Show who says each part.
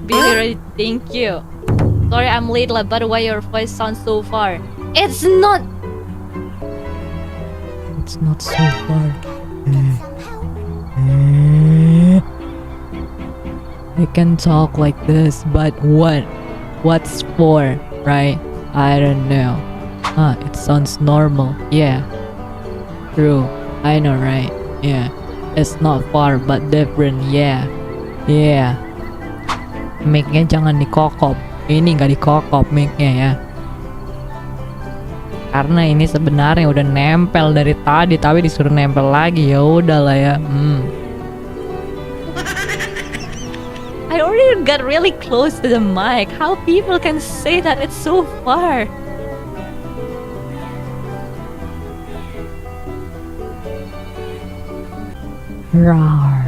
Speaker 1: Really ready. Thank you. Sorry I'm late lah, but why your voice sounds so far? It's not so far. I can talk like this, but what's for, right? I don't know. It sounds normal. Yeah. True. I know, right? Yeah. It's not far, but different. Yeah. Yeah. Mic-nya jangan dikokop. Ini nggak dikokop mic-nya ya. Karena ini sebenarnya udah nempel dari tadi, tapi disuruh nempel lagi. Ya udahlah ya. I already got really close to the mic. How people can say that it's so far? Rawrrrr.